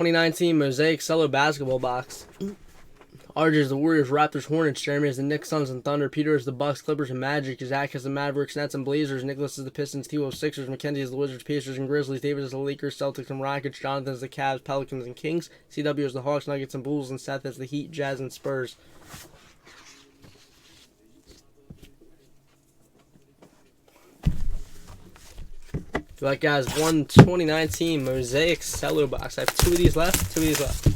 2019 Mosaic Cello basketball box. RJ is the Warriors, Raptors, Hornets. Jeremy is the Knicks, Suns, and Thunder. Peter is the Bucks, Clippers, and Magic. Zach is the Mavericks, Nets, and Blazers. Nicholas is the Pistons, T-Wolves, Sixers. Mackenzie is the Wizards, Pacers, and Grizzlies. David is the Lakers, Celtics, and Rockets. Jonathan is the Cavs, Pelicans, and Kings. CW is the Hawks, Nuggets, and Bulls. And Seth is the Heat, Jazz, and Spurs. Good luck, guys. 2019 Mosaic Cello box. I have 2 of these left. 2 of these left.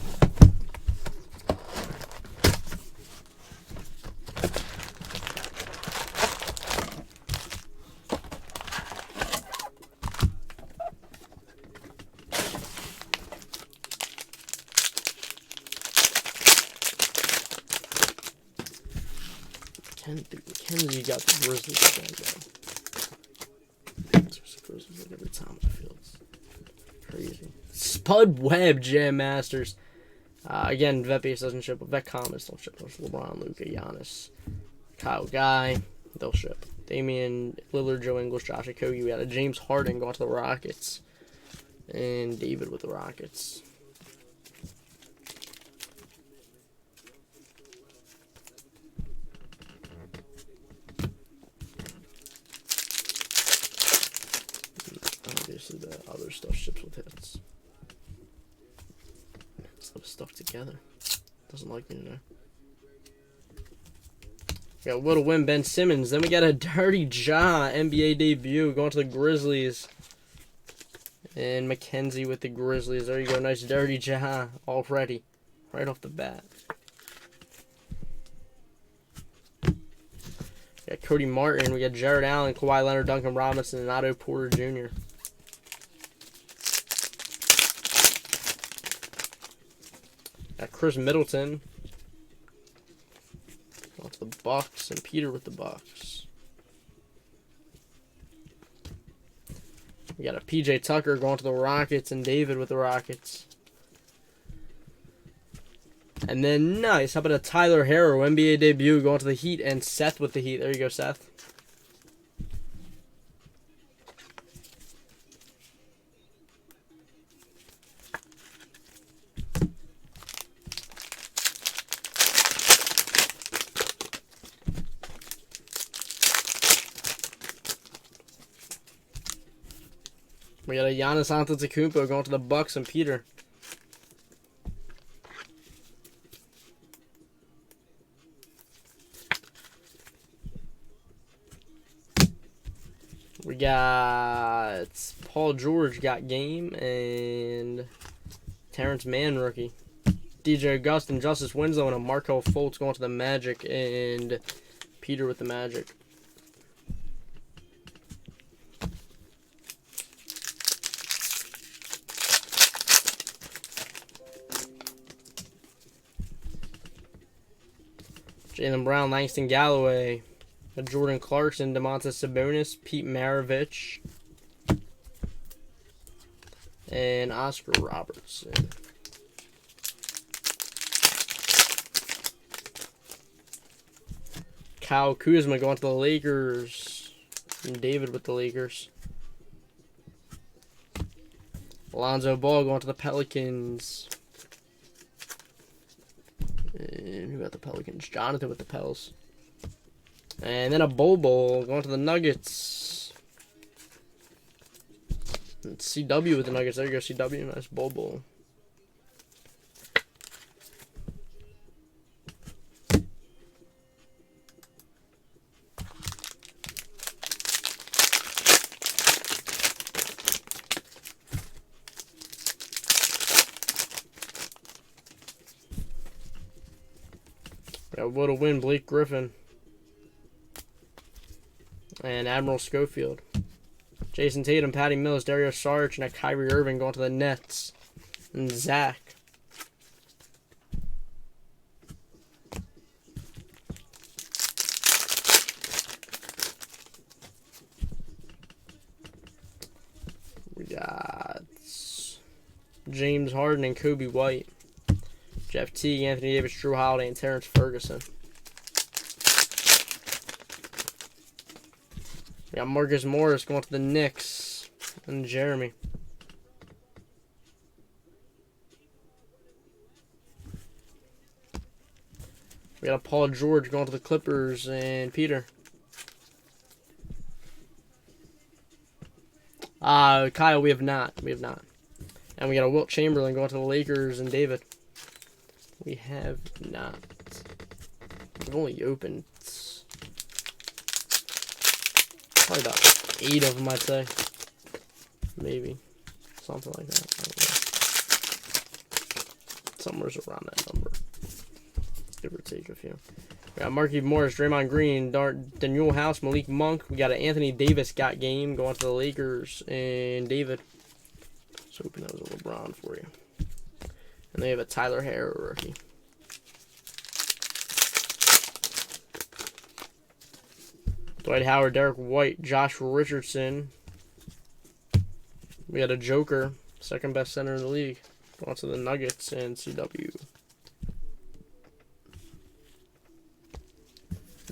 Kenzie got the Grizzlies again. Grizzlies every time it feels crazy. Spud Webb Jam Masters. Again, vet base doesn't ship, but vet comments don't ship. There's LeBron, Luka, Giannis, Kyle Guy, they'll ship. Damian Lillard, Joe Ingles, Josh Okogie. We had a James Harden going to the Rockets, and David with the Rockets. Obviously, the other stuff ships with hits. Stuff stuck together. Doesn't like me today. We got Little Win, Ben Simmons. Then we got a Dirty Ja NBA debut going to the Grizzlies. And Mackenzie with the Grizzlies. There you go. Nice Dirty Ja already. Right off the bat. We got Cody Martin. We got Jared Allen, Kawhi Leonard, Duncan Robinson, and Otto Porter Jr. Got Chris Middleton. Off the Bucks, and Peter with the Bucks. We got a PJ Tucker going to the Rockets, and David with the Rockets. And then, nice. How about a Tyler Herro NBA debut going to the Heat, and Seth with the Heat. There you go, Seth. We got a Giannis Antetokounmpo going to the Bucks, and Peter. We got Paul George got game, and Terrence Mann rookie. DJ Augustin, Justice Winslow, and a Markelle Fultz going to the Magic, and Peter with the Magic. Jaylen Brown, Langston Galloway, Jordan Clarkson, Domantas Sabonis, Pete Maravich, and Oscar Robertson. Kyle Kuzma going to the Lakers, and David with the Lakers. Alonzo Ball going to the Pelicans. And who got the Pelicans? Jonathan with the Pels. And then a Bobo going to the Nuggets. And CW with the Nuggets. There you go, CW. Nice Bobo. What a win, Blake Griffin. And Admiral Schofield. Jason Tatum, Patty Mills, Dario Saric, and a Kyrie Irving going to the Nets. And Zach. We got James Harden and Kobe White. Jeff Teague, Anthony Davis, Drew Holiday, and Terrence Ferguson. We got Marcus Morris going to the Knicks, and Jeremy. We got a Paul George going to the Clippers and Peter. Kyle, we have not. We have not. And we got a Wilt Chamberlain going to the Lakers and David. We have not. We've only opened probably about 8 of them, I'd say. Maybe. Something like that. I don't know. Somewhere's around that number. Give or take a few. We got Markieff Morris, Draymond Green, Daniel House, Malik Monk. We got an Anthony Davis got game going to the Lakers and David. Let's hoping that was a LeBron for you. And they have a Tyler Herro rookie. Dwight Howard, Derek White, Josh Richardson. We got a Joker, second best center in the league. Going to the Nuggets and CW.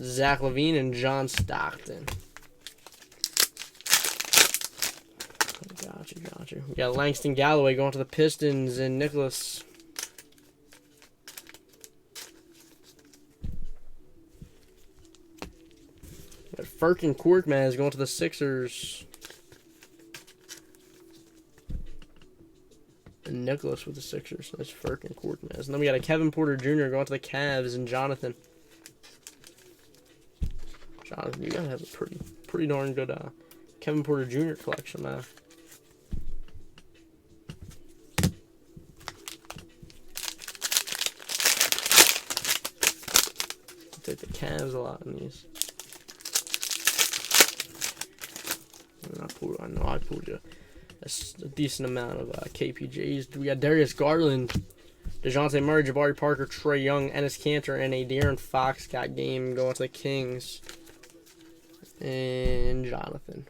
Zach LaVine and John Stockton. Got you. We got Langston Galloway going to the Pistons and Nicholas. We got Furkan Korkmaz going to the Sixers. And Nicholas with the Sixers. That's Furkan Korkmaz. And then we got a Kevin Porter Jr. going to the Cavs and Jonathan. Jonathan, you gotta have a pretty darn good Kevin Porter Jr. collection, man. Take the Cavs a lot in these. I know I pulled you a decent amount of KPJs. We got Darius Garland, DeJounte Murray, Jabari Parker, Trae Young, Enes Kanter, and a De'Aaron Fox got game going to the Kings. And Jonathan.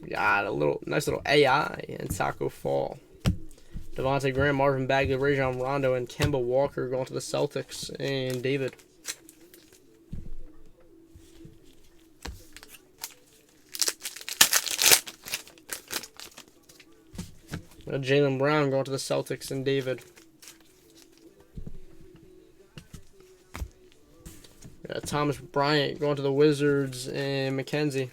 We got a nice little AI and Taco Fall. Devontae Graham, Marvin Bagley, Rajon Rondo, and Kemba Walker going to the Celtics and David. We got Jaylen Brown going to the Celtics and David. We got Thomas Bryant going to the Wizards and Mackenzie.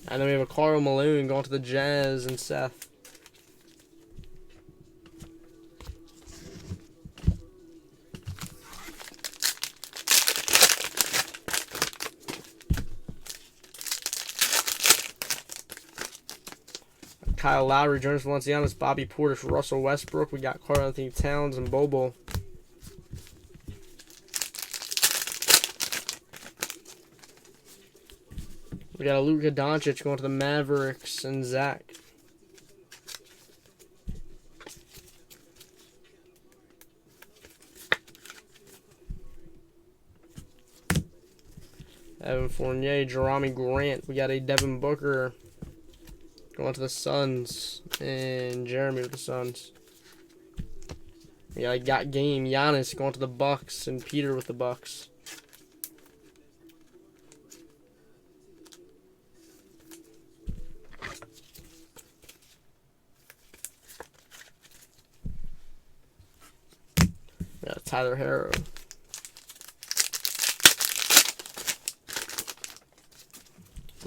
And then we have a Karl Malone going to the Jazz and Seth. Kyle Lowry, Jonas Valanciunas, Bobby Portis, Russell Westbrook. We got Karl-Anthony Towns and Bobo. We got a Luka Doncic going to the Mavericks and Zach. Evan Fournier, Jerami Grant. We got a Devin Booker going to the Suns and Jeremy with the Suns. We got game Giannis going to the Bucks and Peter with the Bucks. We got Tyler Herro.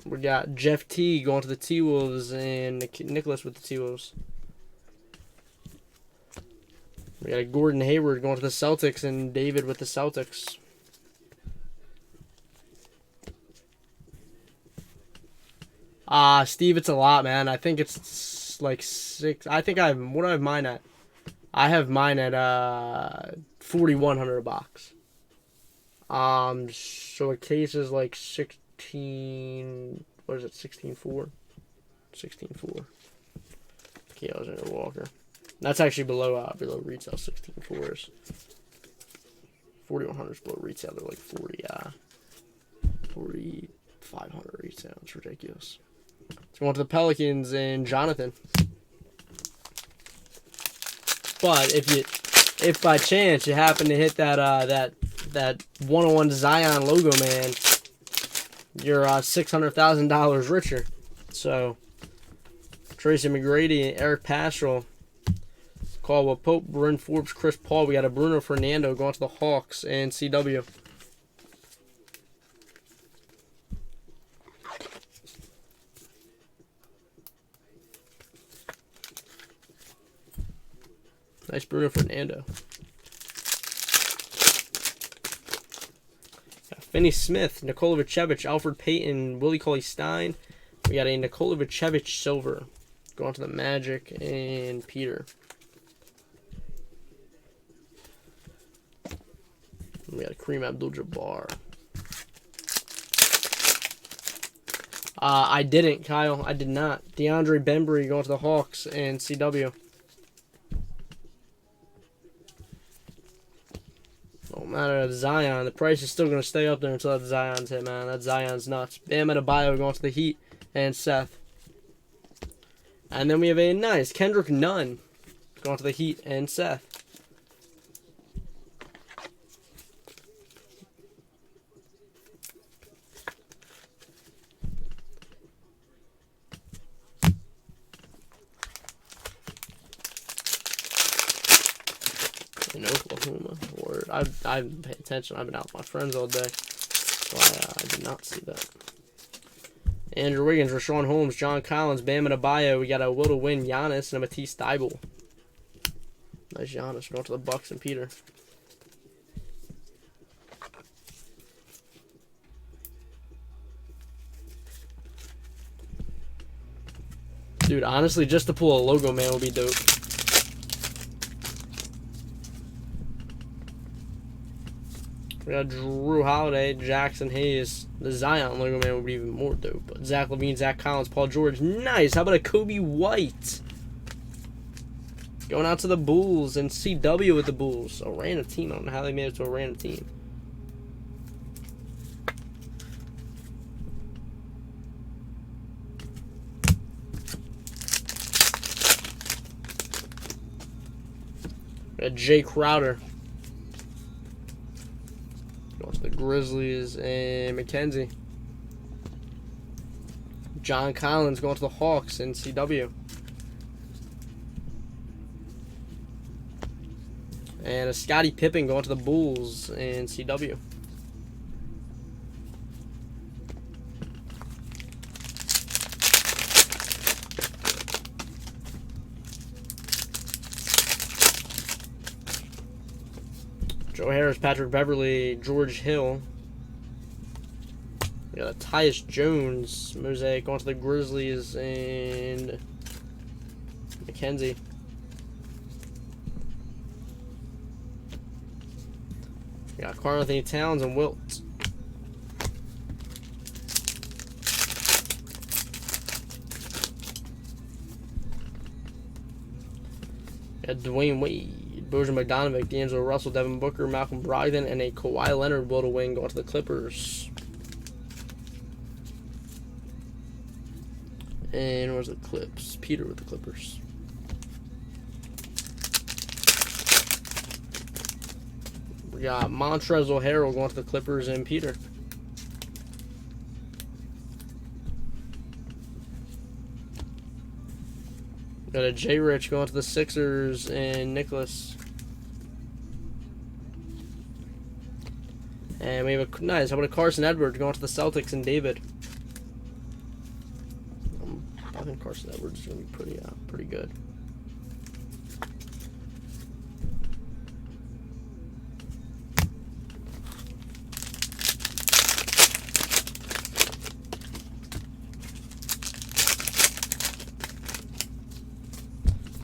We got Jeff T going to the T-Wolves and Nicholas with the T-Wolves. We got Gordon Hayward going to the Celtics and David with the Celtics. Steve, it's a lot, man. I think it's like 6. I think what do I have mine at? I have mine at $4,100 a box. So a case is like 16. What is it? 16.4. 16.4. Okay, I was in a Walker. That's actually below retail. 16.4 is 4,100 is below retail. They're like 4,500 retail. It's ridiculous. So we want to the Pelicans and Jonathan. But if by chance you happen to hit that 101 Zion logo, man, you're $600,000 richer. So, Tracy McGrady, Eric Paschal, Caldwell Pope, Bryn Forbes, Chris Paul. We got a Bruno Fernando going to the Hawks and CW. Nice Bruno Fernando. Got Finney Smith, Nikola Vucevic, Alfred Payton, Willie Cauley-Stein. We got a Nikola Vucevic silver going to the Magic and Peter. We got a Kareem Abdul-Jabbar. I didn't, Kyle. I did not. DeAndre Bembry going to the Hawks and CW. Don't matter. Zion. The price is still going to stay up there until that Zion's hit, man. That Zion's nuts. Bam Adebayo going to the Heat and Seth. And then we have a nice Kendrick Nunn going to the Heat and Seth. In Oklahoma. Word. I haven't paid attention. I've been out with my friends all day. So I did not see that. Andrew Wiggins, Rashawn Holmes, John Collins, Bam Adebayo. We got a Will to Win, Giannis, and a Matisse Thybulle. Nice Giannis. Going to the Bucks and Peter. Dude, honestly, just to pull a logo, man, would be dope. We got Drew Holiday, Jackson Hayes. The Zion logo, man, would be even more dope. But Zach LaVine, Zach Collins, Paul George. Nice. How about a Kobe White? Going out to the Bulls and CW with the Bulls. A random team. I don't know how they made it to a random team. We got Jay Crowder. Going to the Grizzlies and McKenzie. John Collins going to the Hawks and CW. And a Scottie Pippen going to the Bulls and CW. Joe Harris, Patrick Beverly, George Hill. We got a Tyus Jones, Mosaic going to the Grizzlies and McKenzie. We got Karl Anthony Towns and Wilt. We got Dwayne Wade, Bojan Bogdanovic, D'Angelo Russell, Devin Booker, Malcolm Brogdon, and a Kawhi Leonard will to win going to the Clippers. And where's the Clips? Peter with the Clippers. We got Montrezl Harrell going to the Clippers and Peter. We got a J. Rich going to the Sixers and Nicholas. And we have a nice. How about a Carson Edwards going to the Celtics and David? I think Carson Edwards is going to be pretty good.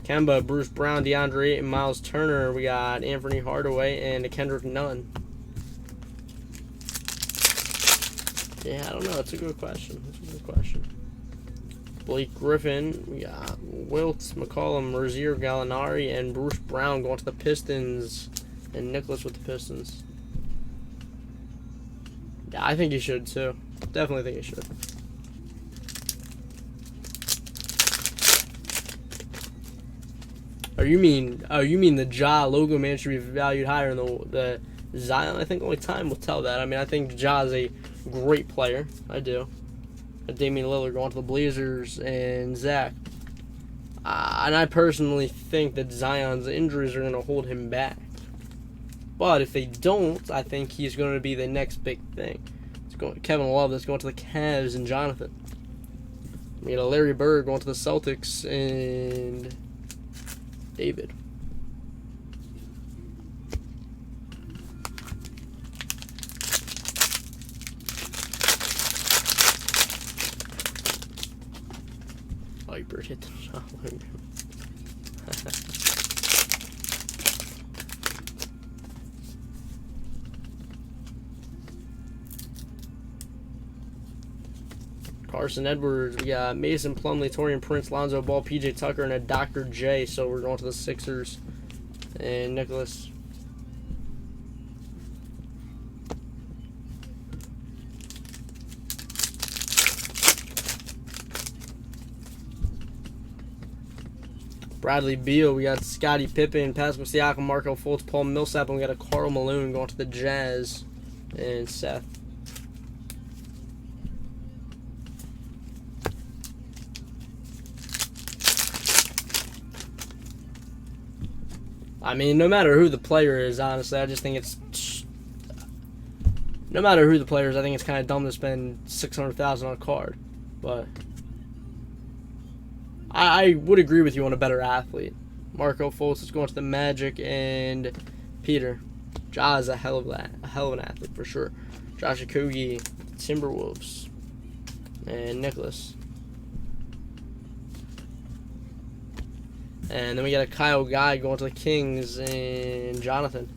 Kemba, Bruce Brown, DeAndre Ayton, Miles Turner. We got Anthony Hardaway and Kendrick Nunn. Yeah, I don't know. That's a good question. Blake Griffin. We got Wilt, McCollum, Rozier, Gallinari, and Bruce Brown going to the Pistons. And Nicholas with the Pistons. Yeah, I think he should too. Definitely think he should. Oh, you mean the Ja logo, man, should be valued higher than the Zion? I think only time will tell that. I mean, I think Ja is a Great player. I do. Damian Lillard going to the Blazers, and Zach. And I personally think that Zion's injuries are going to hold him back. But if they don't, I think he's going to be the next big thing. Kevin Love that's going to the Cavs, and Jonathan. We got a Larry Bird going to the Celtics, and David. Oh, Bird hit the shot. Carson Edwards, we got Mason Plumlee, Taurean Prince, Lonzo Ball, PJ Tucker, and a Dr. J. So we're going to the Sixers, and Nicholas. Bradley Beal, we got Scottie Pippen, Pascal Siakam, Marco Fultz, Paul Millsap, and we got a Karl Malone going to the Jazz, and Seth. I mean, no matter who the player is, honestly, I just think it's... No matter who the player is, I think it's kind of dumb to spend $600,000 on a card. But I would agree with you on a better athlete. Marco Fultz is going to the Magic, and Peter. Ja is a hell of an athlete, for sure. Josh Okogie, Timberwolves, and Nicholas. And then we got a Kyle Guy going to the Kings, and Jonathan.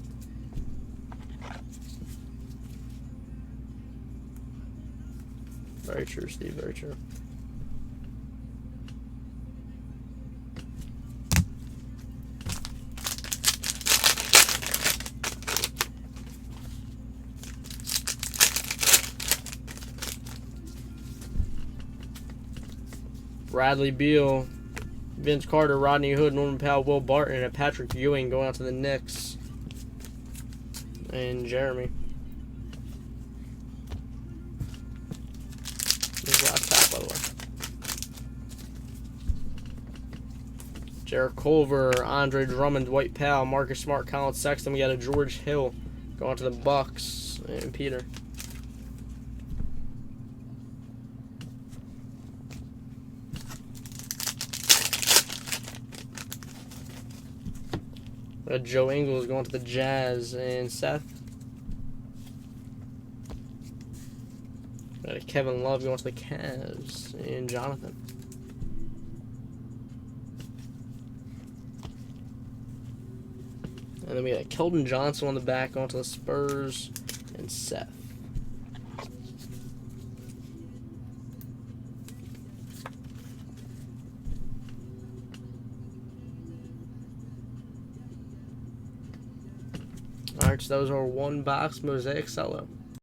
Very true, Steve. Very true. Bradley Beal, Vince Carter, Rodney Hood, Norman Powell, Will Barton, and Patrick Ewing going out to the Knicks. And Jeremy. There's last pack, by the way. Jarrett Culver, Andre Drummond, Dwight Powell, Marcus Smart, Colin Sexton. We got a George Hill going to the Bucks, and Peter. Joe Ingles going to the Jazz, and Seth. Kevin Love going to the Cavs, and Jonathan. And then we got Keldon Johnson on the back going to the Spurs, and Seth. Alright, so those are one box Mosaic Cello.